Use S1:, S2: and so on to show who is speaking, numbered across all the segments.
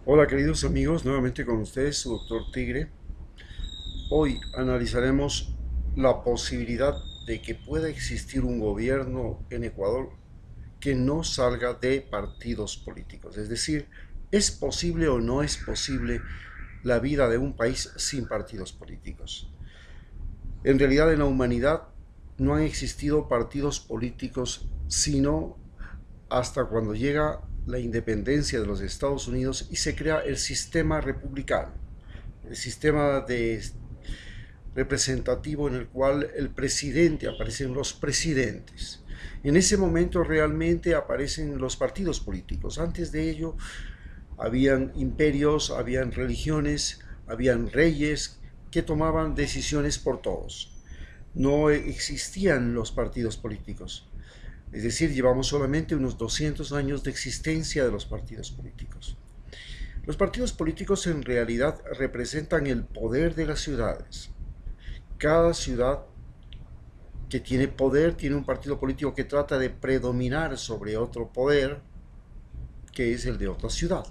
S1: Hola queridos amigos, nuevamente con ustedes su doctor Tigre. Hoy analizaremos la posibilidad de que pueda existir un gobierno en Ecuador que no salga de partidos políticos. Es decir, ¿es posible o no es posible la vida de un país sin partidos políticos? En realidad en la humanidad no han existido partidos políticos sino hasta cuando llega la independencia de los Estados Unidos y se crea el sistema republicano, el sistema representativo en el cual el presidente, aparecen los presidentes. En ese momento realmente aparecen los partidos políticos. Antes de ello habían imperios, habían religiones, habían reyes que tomaban decisiones por todos. No existían los partidos políticos. Es decir, llevamos solamente unos 200 años de existencia de los partidos políticos. Los partidos políticos en realidad representan el poder de las ciudades. Cada ciudad que tiene poder tiene un partido político que trata de predominar sobre otro poder, que es el de otra ciudad.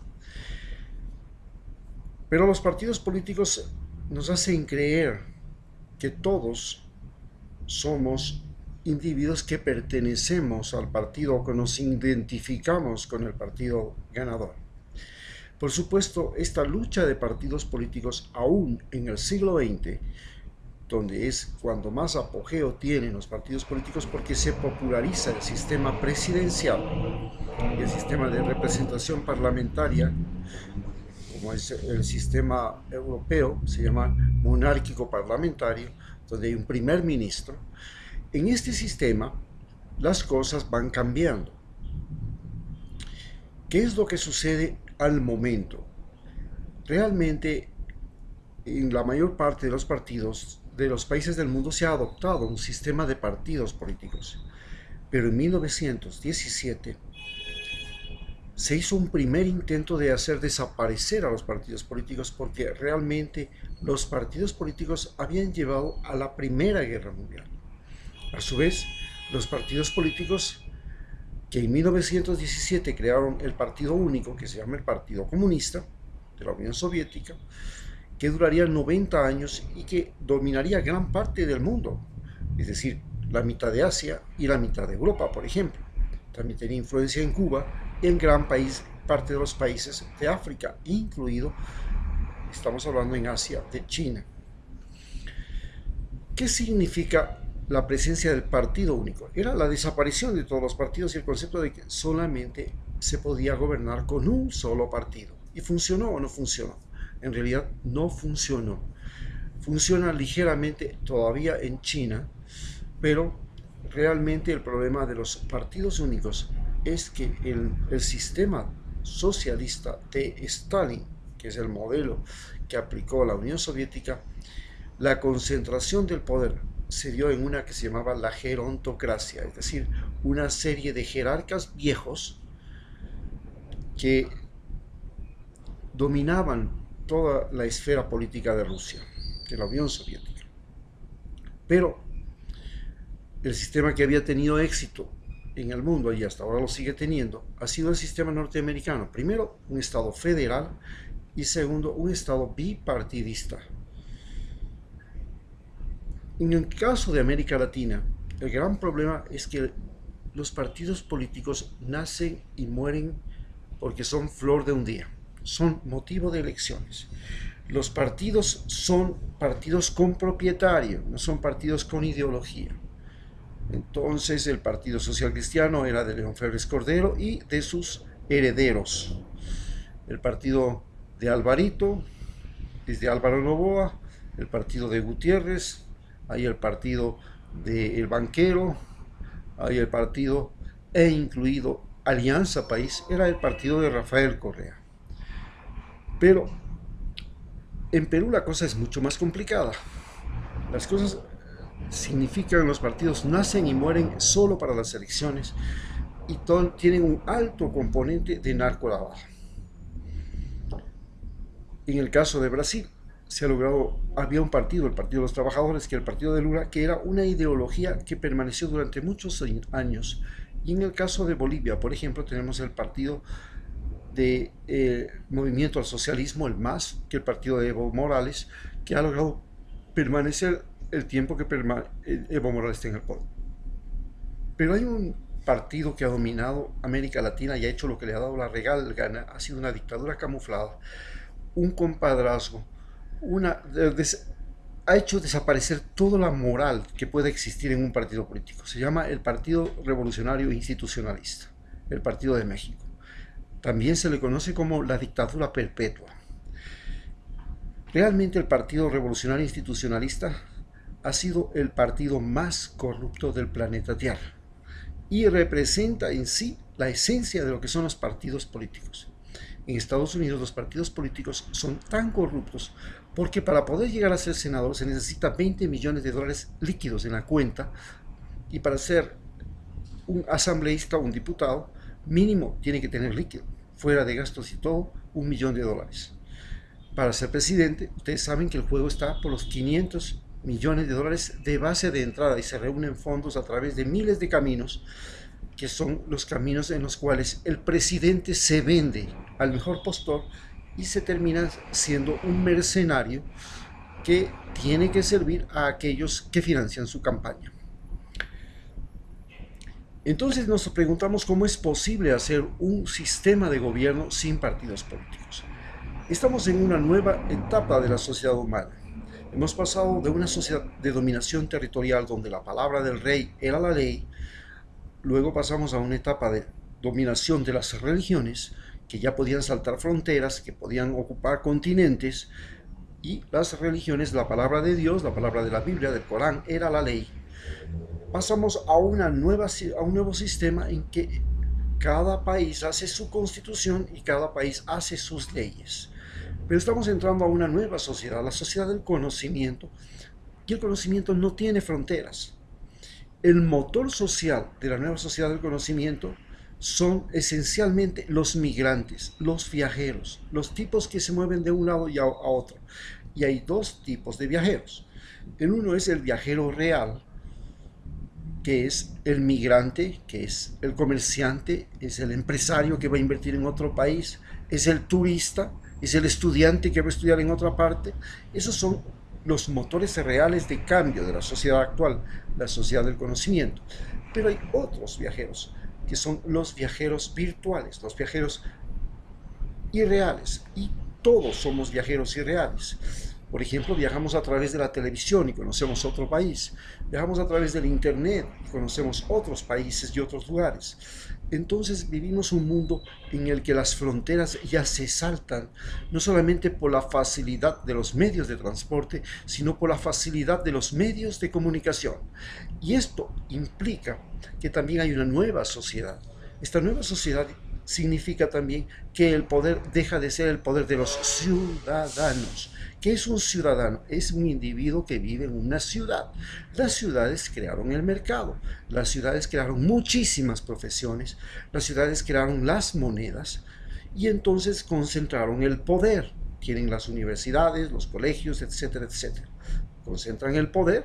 S1: Pero los partidos políticos nos hacen creer que todos somos individuos que pertenecemos al partido o que nos identificamos con el partido ganador. Por supuesto, esta lucha de partidos políticos, aún en el siglo XX, donde es cuando más apogeo tienen los partidos políticos, porque se populariza el sistema presidencial y el sistema de representación parlamentaria, como es el sistema europeo, se llama monárquico parlamentario, donde hay un primer ministro. En este sistema las cosas van cambiando. ¿Qué es lo que sucede al momento? Realmente en la mayor parte de los partidos de los países del mundo se ha adoptado un sistema de partidos políticos, pero en 1917 se hizo un primer intento de hacer desaparecer a los partidos políticos porque realmente los partidos políticos habían llevado a la Primera Guerra Mundial. A su vez, los partidos políticos que en 1917 crearon el partido único, que se llama el Partido Comunista de la Unión Soviética, que duraría 90 años y que dominaría gran parte del mundo, es decir, la mitad de Asia y la mitad de Europa, por ejemplo. También tenía influencia en Cuba y en parte de los países de África, incluido, estamos hablando en Asia, de China. ¿Qué significa la presencia del partido único? Era la desaparición de todos los partidos y el concepto de que solamente se podía gobernar con un solo partido. ¿Y funcionó o no funcionó? En realidad no funcionó. Funciona ligeramente todavía en China, pero realmente el problema de los partidos únicos es que el sistema socialista de Stalin, que es el modelo que aplicó la Unión Soviética, la concentración del poder se dio en una que se llamaba la gerontocracia, es decir, una serie de jerarcas viejos que dominaban toda la esfera política de Rusia, de la Unión Soviética. Pero el sistema que había tenido éxito en el mundo y hasta ahora lo sigue teniendo ha sido el sistema norteamericano. Primero, un estado federal y segundo, un estado bipartidista. En el caso de América Latina, el gran problema es que los partidos políticos nacen y mueren porque son flor de un día, son motivo de elecciones. Los partidos son partidos con propietario, no son partidos con ideología. Entonces el Partido Social Cristiano era de León Febres Cordero y de sus herederos. El partido de Alvarito es de Álvaro Noboa, el partido de Gutiérrez, hay el partido del banquero, hay el partido, e incluido Alianza País, era el partido de Rafael Correa. Pero en Perú la cosa es mucho más complicada. Las cosas significan los partidos nacen y mueren solo para las elecciones y tienen un alto componente de narcolavado. En el caso de Brasil, se ha logrado, había un partido, el Partido de los Trabajadores, que era el partido de Lula, que era una ideología que permaneció durante muchos años. Y en el caso de Bolivia, por ejemplo, tenemos el Partido de Movimiento al Socialismo, el MAS, que el partido de Evo Morales, que ha logrado permanecer el tiempo que Evo Morales está en el poder. Pero hay un partido que ha dominado América Latina y ha hecho lo que le ha dado la regal gana, ha sido una dictadura camuflada, un compadrazgo, ha hecho desaparecer toda la moral que pueda existir en un partido político. Se llama el Partido Revolucionario Institucionalista, el Partido de México. También se le conoce como la dictadura perpetua. Realmente el Partido Revolucionario Institucionalista ha sido el partido más corrupto del planeta Tierra y representa en sí la esencia de lo que son los partidos políticos. En Estados Unidos los partidos políticos son tan corruptos porque para poder llegar a ser senador se necesita 20 millones de dólares líquidos en la cuenta, y para ser un asambleísta o un diputado mínimo tiene que tener líquido, fuera de gastos y todo, 1 millón de dólares. Para ser presidente, ustedes saben que el juego está por los 500 millones de dólares de base de entrada y se reúnen fondos a través de miles de caminos, que son los caminos en los cuales el presidente se vende al mejor postor y se termina siendo un mercenario que tiene que servir a aquellos que financian su campaña. Entonces nos preguntamos cómo es posible hacer un sistema de gobierno sin partidos políticos. Estamos en una nueva etapa de la sociedad humana. Hemos pasado de una sociedad de dominación territorial donde la palabra del rey era la ley. Luego pasamos a una etapa de dominación de las religiones, que ya podían saltar fronteras, que podían ocupar continentes, y las religiones, la palabra de Dios, la palabra de la Biblia, del Corán, era la ley. Pasamos a un nuevo sistema en que cada país hace su constitución y cada país hace sus leyes. Pero estamos entrando a una nueva sociedad, la sociedad del conocimiento, y el conocimiento no tiene fronteras. El motor social de la nueva sociedad del conocimiento son esencialmente los migrantes, los viajeros, los tipos que se mueven de un lado y a otro. Y hay dos tipos de viajeros. El uno es el viajero real, que es el migrante, que es el comerciante, es el empresario que va a invertir en otro país, es el turista, es el estudiante que va a estudiar en otra parte. Esos son los motores reales de cambio de la sociedad actual, la sociedad del conocimiento. Pero hay otros viajeros, que son los viajeros virtuales, los viajeros irreales, y todos somos viajeros irreales. Por ejemplo, viajamos a través de la televisión y conocemos otro país, viajamos a través del internet y conocemos otros países y otros lugares. Entonces vivimos un mundo en el que las fronteras ya se saltan, no solamente por la facilidad de los medios de transporte, sino por la facilidad de los medios de comunicación. Y esto implica que también hay una nueva sociedad. Esta nueva sociedad significa también que el poder deja de ser el poder de los ciudadanos. ¿Qué es un ciudadano? Es un individuo que vive en una ciudad. Las ciudades crearon el mercado, las ciudades crearon muchísimas profesiones, las ciudades crearon las monedas y entonces concentraron el poder. Tienen las universidades, los colegios, etcétera, etcétera. Concentran el poder,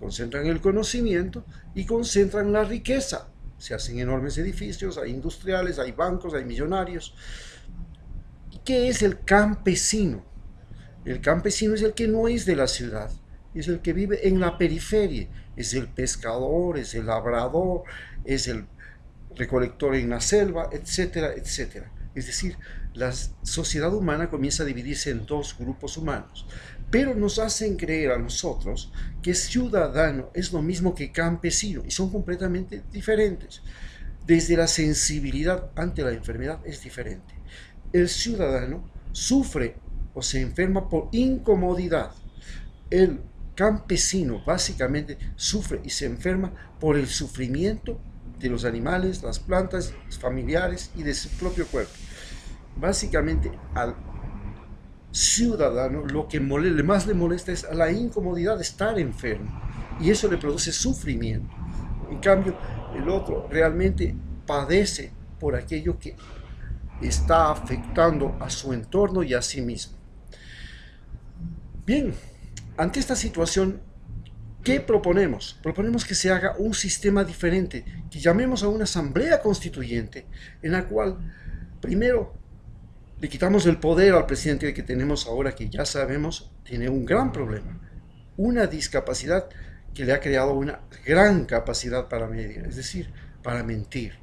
S1: concentran el conocimiento y concentran la riqueza. Se hacen enormes edificios, hay industriales, hay bancos, hay millonarios. ¿Y qué es el campesino? El campesino es el que no es de la ciudad, es el que vive en la periferia, es el pescador, es el labrador, es el recolector en la selva, etcétera, etcétera. Es decir, la sociedad humana comienza a dividirse en dos grupos humanos, pero nos hacen creer a nosotros que ciudadano es lo mismo que campesino y son completamente diferentes. Desde la sensibilidad ante la enfermedad es diferente. El ciudadano sufre o se enferma por incomodidad. El campesino básicamente sufre y se enferma por el sufrimiento de los animales, las plantas, los familiares y de su propio cuerpo. Básicamente al ciudadano lo que más le molesta es la incomodidad de estar enfermo y eso le produce sufrimiento. En cambio, el otro realmente padece por aquello que está afectando a su entorno y a sí mismo. Bien, ante esta situación, ¿qué proponemos? Proponemos que se haga un sistema diferente, que llamemos a una asamblea constituyente, en la cual, primero, le quitamos el poder al presidente que tenemos ahora, que ya sabemos tiene un gran problema, una discapacidad que le ha creado una gran capacidad para medir, es decir, para mentir.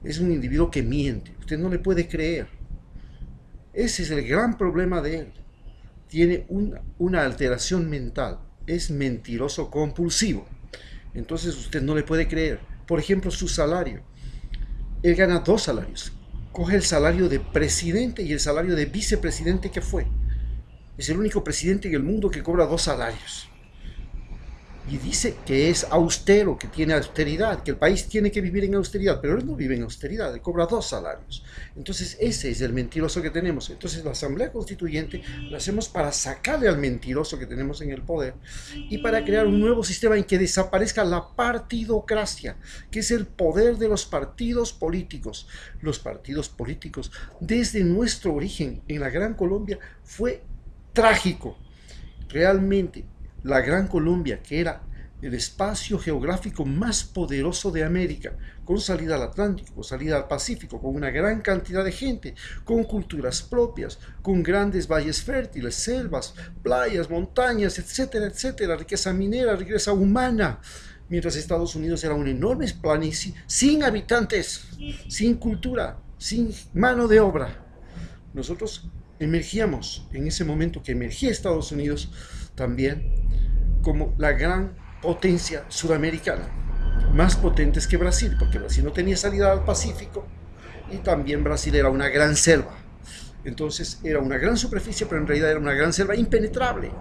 S1: Es un individuo que miente, usted no le puede creer. Ese es el gran problema de él. Tiene una alteración mental, es mentiroso compulsivo. Entonces usted no le puede creer. Por ejemplo, su salario. Él gana 2 salarios. Coge el salario de presidente y el salario de vicepresidente que fue. Es el único presidente en el mundo que cobra 2 salarios. Y dice que es austero, que tiene austeridad, que el país tiene que vivir en austeridad, pero él no vive en austeridad, él cobra 2 salarios. Entonces ese es el mentiroso que tenemos. Entonces la Asamblea Constituyente la hacemos para sacarle al mentiroso que tenemos en el poder y para crear un nuevo sistema en que desaparezca la partidocracia, que es el poder de los partidos políticos. Los partidos políticos, desde nuestro origen en la Gran Colombia, fue trágico. Realmente, la Gran Colombia, que era el espacio geográfico más poderoso de América, con salida al Atlántico, con salida al Pacífico, con una gran cantidad de gente, con culturas propias, con grandes valles fértiles, selvas, playas, montañas, etcétera, etcétera, riqueza minera, riqueza humana, mientras Estados Unidos era una enorme planicie, sin habitantes, sin cultura, sin mano de obra. Nosotros emergíamos, en ese momento que emergía Estados Unidos, también como la gran potencia sudamericana, más potentes que Brasil, porque Brasil no tenía salida al Pacífico y también Brasil era una gran selva. Entonces era una gran superficie, pero en realidad era una gran selva impenetrable.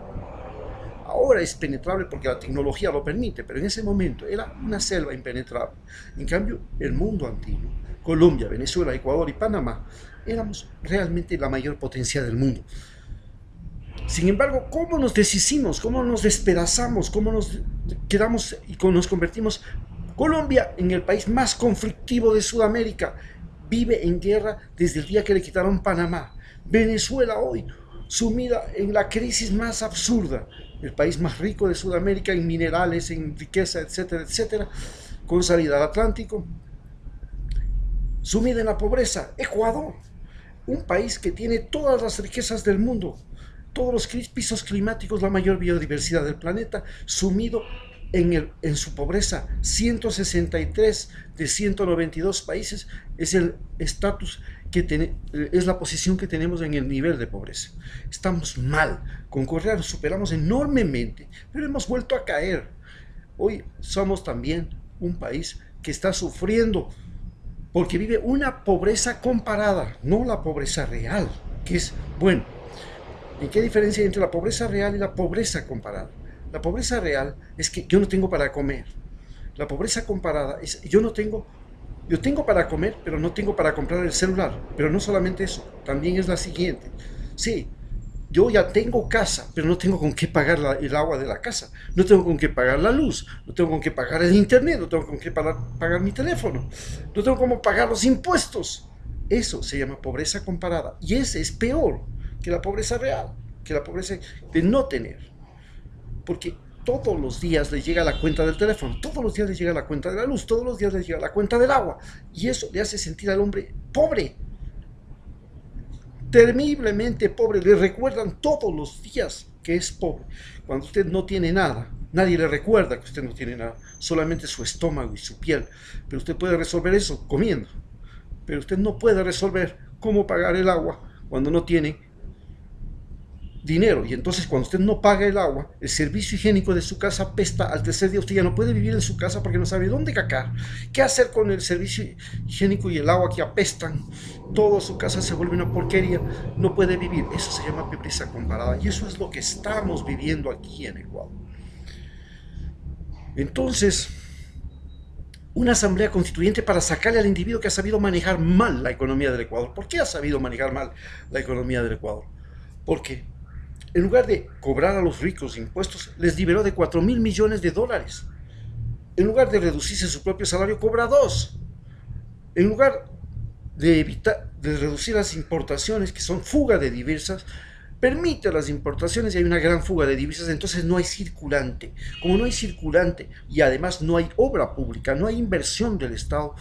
S1: Ahora es penetrable porque la tecnología lo permite, pero en ese momento era una selva impenetrable. En cambio, el mundo antiguo, Colombia, Venezuela, Ecuador y Panamá, éramos realmente la mayor potencia del mundo. Sin embargo, ¿cómo nos deshicimos? ¿Cómo nos despedazamos? ¿Cómo nos quedamos y nos convertimos? Colombia, en el país más conflictivo de Sudamérica, vive en guerra desde el día que le quitaron Panamá. Venezuela hoy, sumida en la crisis más absurda, el país más rico de Sudamérica en minerales, en riqueza, etcétera, etcétera, con salida al Atlántico, sumida en la pobreza. Ecuador, un país que tiene todas las riquezas del mundo, todos los pisos climáticos, la mayor biodiversidad del planeta, sumido en su pobreza. 163 de 192 países es el estatus es la posición que tenemos en el nivel de pobreza. Estamos mal, con Correa nos superamos enormemente, pero hemos vuelto a caer. Hoy somos también un país que está sufriendo porque vive una pobreza comparada, no la pobreza real, que es, bueno, ¿en qué diferencia hay entre la pobreza real y la pobreza comparada? La pobreza real es que yo no tengo para comer. La pobreza comparada es yo tengo para comer, pero no tengo para comprar el celular. Pero no solamente eso, también es la siguiente. Sí, yo ya tengo casa, pero no tengo con qué pagar el agua de la casa. No tengo con qué pagar la luz, no tengo con qué pagar el internet, no tengo con qué pagar mi teléfono, no tengo cómo pagar los impuestos. Eso se llama pobreza comparada. Y ese es peor que la pobreza real, que la pobreza de no tener. Porque todos los días le llega la cuenta del teléfono, todos los días le llega la cuenta de la luz, todos los días le llega la cuenta del agua. Y eso le hace sentir al hombre pobre, terriblemente pobre. Le recuerdan todos los días que es pobre. Cuando usted no tiene nada, nadie le recuerda que usted no tiene nada, solamente su estómago y su piel. Pero usted puede resolver eso comiendo. Pero usted no puede resolver cómo pagar el agua cuando no tiene dinero. Y entonces cuando usted no paga el agua, el servicio higiénico de su casa apesta. Al tercer día usted ya no puede vivir en su casa porque no sabe dónde cacar, qué hacer con el servicio higiénico y el agua que apestan. Toda su casa se vuelve una porquería, no puede vivir. Eso se llama pobreza comparada y eso es lo que estamos viviendo aquí en Ecuador. Entonces, una asamblea constituyente para sacarle al individuo que ha sabido manejar mal la economía del Ecuador. ¿Por qué ha sabido manejar mal la economía del Ecuador? Porque en lugar de cobrar a los ricos impuestos, les liberó de 4.000 millones de dólares. En lugar de reducirse su propio salario, cobra 2. En lugar de reducir las importaciones, que son fuga de divisas, permite las importaciones y hay una gran fuga de divisas. Entonces no hay circulante. Como no hay circulante y además no hay obra pública, no hay inversión del Estado,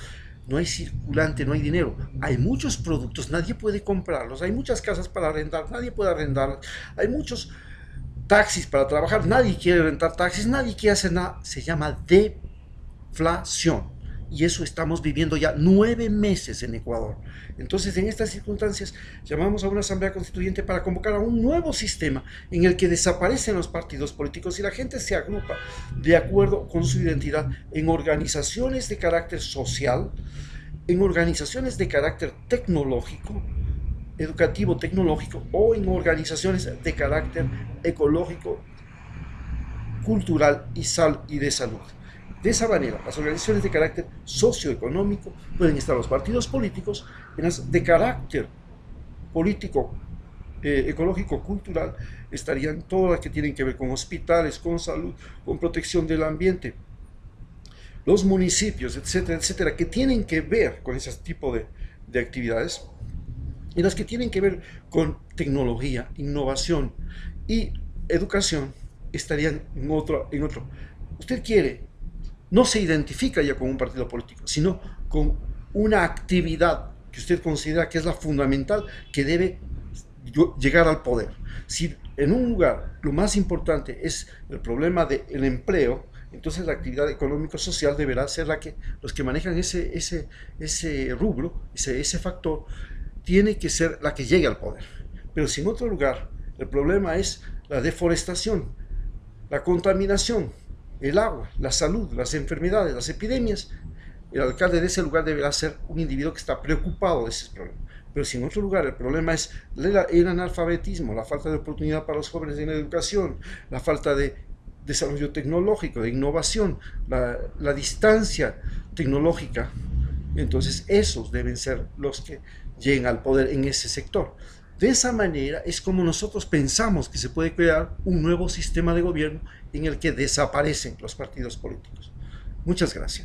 S1: no hay circulante, no hay dinero. Hay muchos productos, nadie puede comprarlos. Hay muchas casas para arrendar, nadie puede arrendarlas. Hay muchos taxis para trabajar, nadie quiere rentar taxis, nadie quiere hacer nada. Se llama deflación. Y eso estamos viviendo ya 9 meses en Ecuador. Entonces, en estas circunstancias, llamamos a una asamblea constituyente para convocar a un nuevo sistema en el que desaparecen los partidos políticos y la gente se agrupa de acuerdo con su identidad en organizaciones de carácter social, en organizaciones de carácter tecnológico, educativo tecnológico, o en organizaciones de carácter ecológico, cultural y de salud. De esa manera, las organizaciones de carácter socioeconómico pueden estar los partidos políticos, en las de carácter político, ecológico, cultural, estarían todas las que tienen que ver con hospitales, con salud, con protección del ambiente, los municipios, etcétera, etcétera, que tienen que ver con ese tipo de actividades, y las que tienen que ver con tecnología, innovación y educación, estarían en otro. Usted no se identifica ya con un partido político, sino con una actividad que usted considera que es la fundamental, que debe llegar al poder. Si en un lugar lo más importante es el problema del empleo, entonces la actividad económico-social deberá ser los que manejan ese rubro, ese factor, tiene que ser la que llegue al poder. Pero si en otro lugar el problema es la deforestación, la contaminación, el agua, la salud, las enfermedades, las epidemias, el alcalde de ese lugar deberá ser un individuo que está preocupado de ese problema. Pero si en otro lugar el problema es el analfabetismo, la falta de oportunidad para los jóvenes en la educación, la falta de desarrollo tecnológico, de innovación, la distancia tecnológica, entonces esos deben ser los que lleguen al poder en ese sector. De esa manera es como nosotros pensamos que se puede crear un nuevo sistema de gobierno en el que desaparecen los partidos políticos. Muchas gracias.